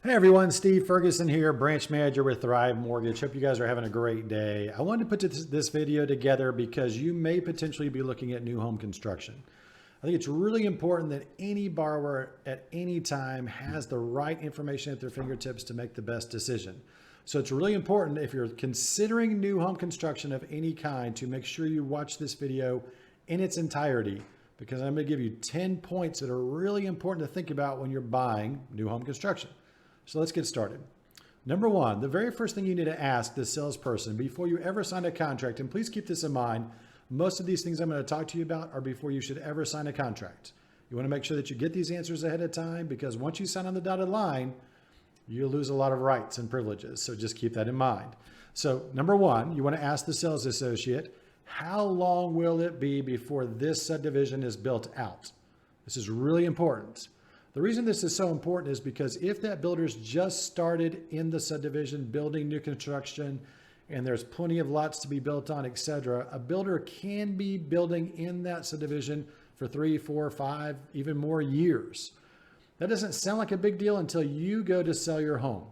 Hey everyone, Steve Ferguson here, branch manager with Thrive Mortgage. Hope you guys are having a great day. I wanted to put this video together because you may potentially be looking at new home construction. I think it's really important that any borrower at any time has the right information at their fingertips to make the best decision. So it's really important if you're considering new home construction of any kind to make sure you watch this video in its entirety, because I'm going to give you 10 points that are really important to think about when you're buying new home construction. So let's get started. Number one, the very first thing you need to ask the salesperson before you ever sign a contract, and please keep this in mind, most of these things I'm going to talk to you about are before you should ever sign a contract. You want to make sure that you get these answers ahead of time, because once you sign on the dotted line, you lose a lot of rights and privileges. So just keep that in mind. So number one, you want to ask the sales associate, how long will it be before this subdivision is built out? This is really important. The reason this is so important is because if that builder's just started in the subdivision building new construction and there's plenty of lots to be built on, etc., a builder can be building in that subdivision for 3, 4, 5, even more years. That doesn't sound like a big deal until you go to sell your home.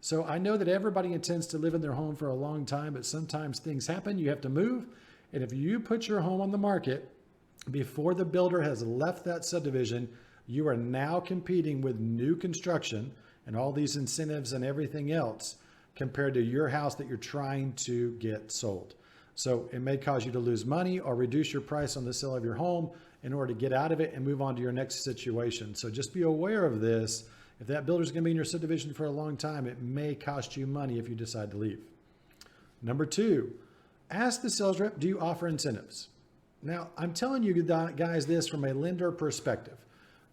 So I know that everybody intends to live in their home for a long time, but sometimes things happen, you have to move. And if you put your home on the market before the builder has left that subdivision, you are now competing with new construction and all these incentives and everything else compared to your house that you're trying to get sold. So it may cause you to lose money or reduce your price on the sale of your home in order to get out of it and move on to your next situation. So just be aware of this. If that builder is going to be in your subdivision for a long time, it may cost you money if you decide to leave. Number two, ask the sales rep, do you offer incentives? Now, I'm telling you guys this from a lender perspective.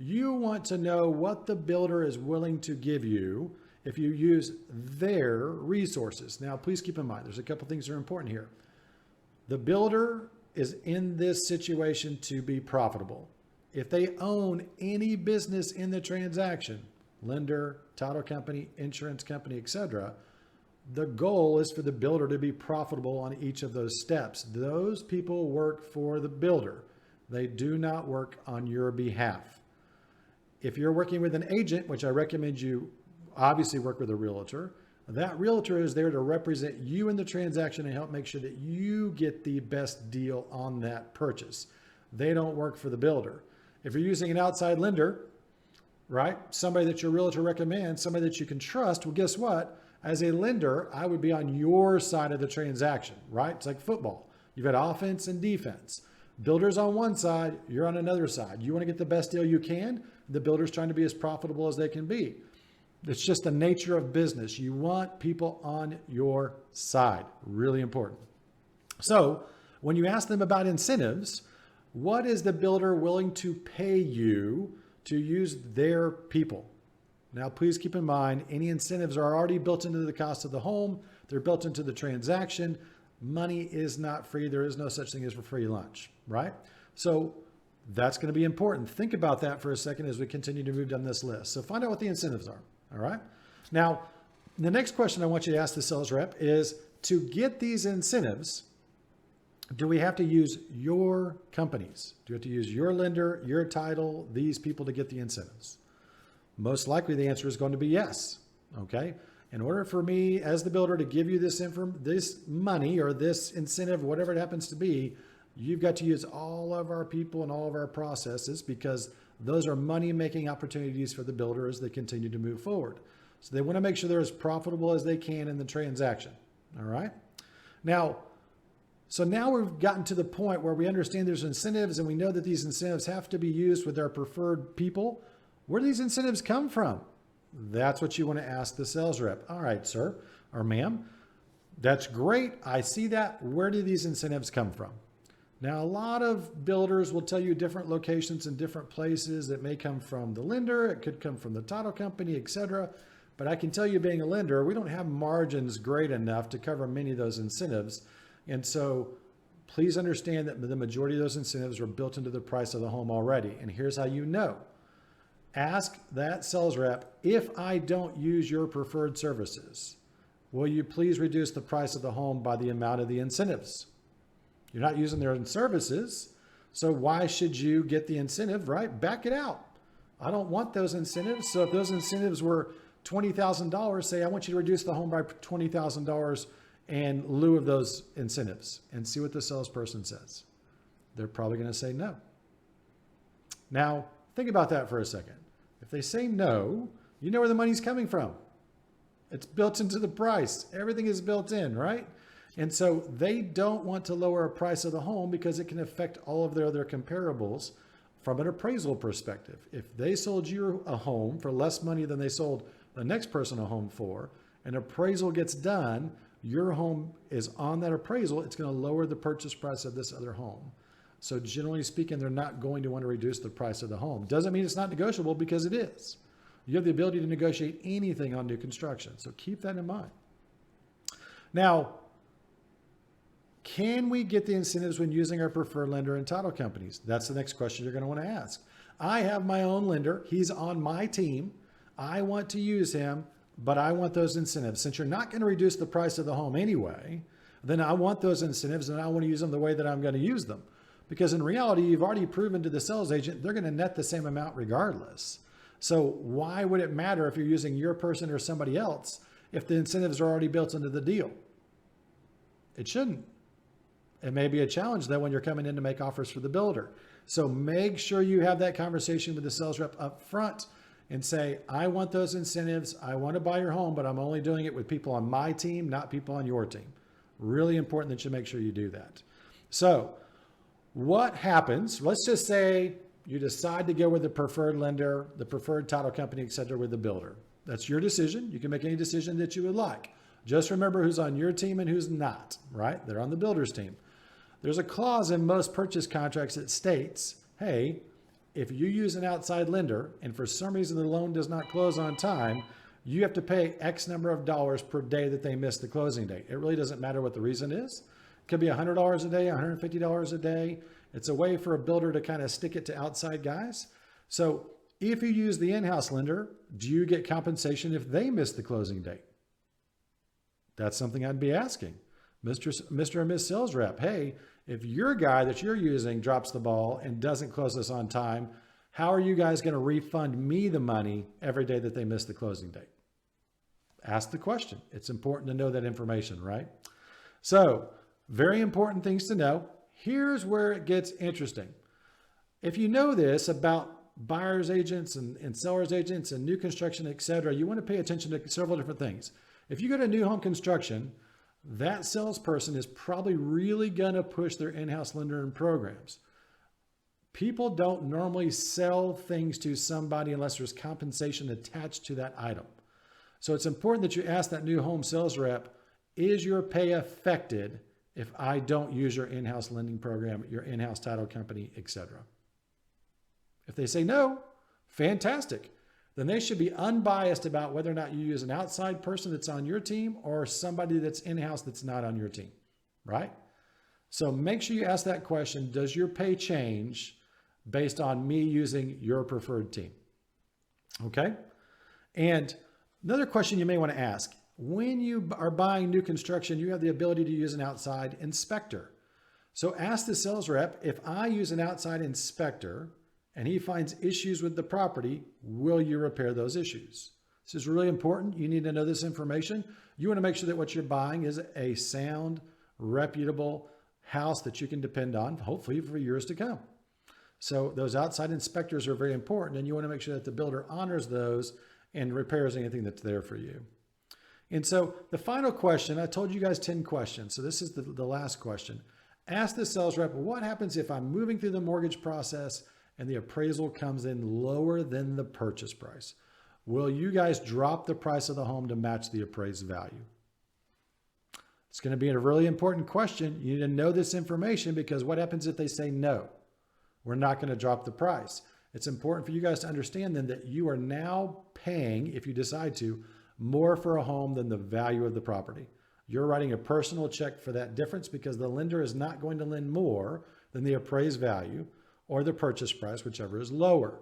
You want to know what the builder is willing to give you if you use their resources. Now, please keep in mind, there's a couple things that are important here. The builder is in this situation to be profitable. If they own any business in the transaction, lender, title company, insurance company, etc., the goal is for the builder to be profitable on each of those steps. Those people work for the builder. They do not work on your behalf. If you're working with an agent, which I recommend you obviously work with a realtor, that realtor is there to represent you in the transaction and help make sure that you get the best deal on that purchase. They don't work for the builder. If you're using an outside lender, right, somebody that your realtor recommends, somebody that you can trust, well, guess what? As a lender, I would be on your side of the transaction, right? It's like football. You've got offense and defense. Builder's on one side, you're on another side. You want to get the best deal you can. The builder's trying to be as profitable as they can be. It's just the nature of business. You want people on your side. Really important. So when you ask them about incentives, what is the builder willing to pay you to use their people? Now, please keep in mind, any incentives are already built into the cost of the home. They're built into the transaction. Money is not free. There is no such thing as for free lunch, right? So that's going to be important. Think about that for a second as we continue to move down this list. So find out what the incentives are, all right? Now, the next question I want you to ask the sales rep is, to get these incentives, do we have to use your companies? Do we have to use your lender, your title, these people to get the incentives? Most likely the answer is going to be yes, okay? In order for me as the builder to give you this money or this incentive, whatever it happens to be, you've got to use all of our people and all of our processes, because those are money-making opportunities for the builder as they continue to move forward. So they want to make sure they're as profitable as they can in the transaction, all right? Now we've gotten to the point where we understand there's incentives and we know that these incentives have to be used with our preferred people. Where do these incentives come from? That's what you want to ask the sales rep. All right, sir or ma'am, that's great. I see that. Where do these incentives come from? Now, a lot of builders will tell you different locations and different places. It may come from the lender. It could come from the title company, etc. But I can tell you, being a lender, we don't have margins great enough to cover many of those incentives. And so please understand that the majority of those incentives are built into the price of the home already. And here's how you know. Ask that sales rep, if I don't use your preferred services, will you please reduce the price of the home by the amount of the incentives? You're not using their services, so why should you get the incentive, right? Back it out. I don't want those incentives. So if those incentives were $20,000, say, I want you to reduce the home by $20,000 in lieu of those incentives, and see what the salesperson says. They're probably going to say no. Now, think about that for a second. If they say no, you know where the money's coming from. It's built into the price. Everything is built in, right? And so they don't want to lower a price of the home because it can affect all of their other comparables from an appraisal perspective. If they sold you a home for less money than they sold the next person a home for, an appraisal gets done, your home is on that appraisal, it's going to lower the purchase price of this other home. So generally speaking, they're not going to want to reduce the price of the home. Doesn't mean it's not negotiable, because it is. You have the ability to negotiate anything on new construction. So keep that in mind. Now, can we get the incentives when using our preferred lender and title companies? That's the next question you're going to want to ask. I have my own lender. He's on my team. I want to use him, but I want those incentives. Since you're not going to reduce the price of the home anyway, then I want those incentives, and I want to use them the way that I'm going to use them. Because in reality, you've already proven to the sales agent, they're going to net the same amount regardless. So why would it matter if you're using your person or somebody else if the incentives are already built into the deal? It shouldn't. It may be a challenge though when you're coming in to make offers for the builder. So make sure you have that conversation with the sales rep up front and say, I want those incentives. I want to buy your home, but I'm only doing it with people on my team, not people on your team. Really important that you make sure you do that. So what happens? Let's just say you decide to go with the preferred lender, the preferred title company, et cetera, with the builder. That's your decision. You can make any decision that you would like. Just remember who's on your team and who's not, right? They're on the builder's team. There's a clause in most purchase contracts that states, hey, if you use an outside lender and for some reason the loan does not close on time, you have to pay X number of dollars per day that they miss the closing date. It really doesn't matter what the reason is. It could be $100 a day, $150 a day. It's a way for a builder to kind of stick it to outside guys. So if you use the in-house lender, do you get compensation if they miss the closing date? That's something I'd be asking. Mr. and Ms. Sales Rep, hey, if your guy that you're using drops the ball and doesn't close this on time, how are you guys going to refund me the money every day that they miss the closing date? Ask the question. It's important to know that information, right? So, very important things to know. Here's where it gets interesting. If you know this about buyer's agents and seller's agents and new construction, et cetera, you want to pay attention to several different things. If you go to new home construction, that salesperson is probably really going to push their in-house lender and programs. People don't normally sell things to somebody unless there's compensation attached to that item. So it's important that you ask that new home sales rep, is your pay affected if I don't use your in-house lending program, your in-house title company, etc.? If they say no, fantastic. Then they should be unbiased about whether or not you use an outside person that's on your team or somebody that's in-house that's not on your team, right? So make sure you ask that question, does your pay change based on me using your preferred team? Okay? And another question you may want to ask, when you are buying new construction, you have the ability to use an outside inspector. So ask the sales rep, if I use an outside inspector and he finds issues with the property, will you repair those issues? This is really important. You need to know this information. You want to make sure that what you're buying is a sound, reputable house that you can depend on, hopefully for years to come. So those outside inspectors are very important, and you want to make sure that the builder honors those and repairs anything that's there for you. And so the final question, I told you guys 10 questions. So this is the last question. Ask the sales rep, what happens if I'm moving through the mortgage process and the appraisal comes in lower than the purchase price? Will you guys drop the price of the home to match the appraised value? It's going to be a really important question. You need to know this information, because what happens if they say no? We're not going to drop the price. It's important for you guys to understand then that you are now paying, if you decide to, more for a home than the value of the property. You're writing a personal check for that difference, because the lender is not going to lend more than the appraised value or the purchase price, whichever is lower.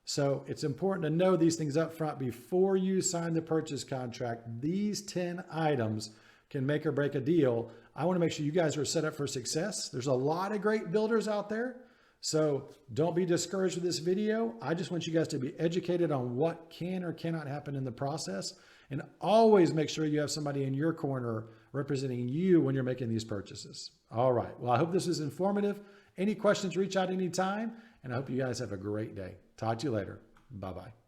So it's important to know these things up front before you sign the purchase contract. These 10 items can make or break a deal. I want to make sure you guys are set up for success. There's a lot of great builders out there. So don't be discouraged with this video. I just want you guys to be educated on what can or cannot happen in the process, and always make sure you have somebody in your corner representing you when you're making these purchases. All right. Well, I hope this was informative. Any questions, reach out anytime, and I hope you guys have a great day. Talk to you later. Bye-bye.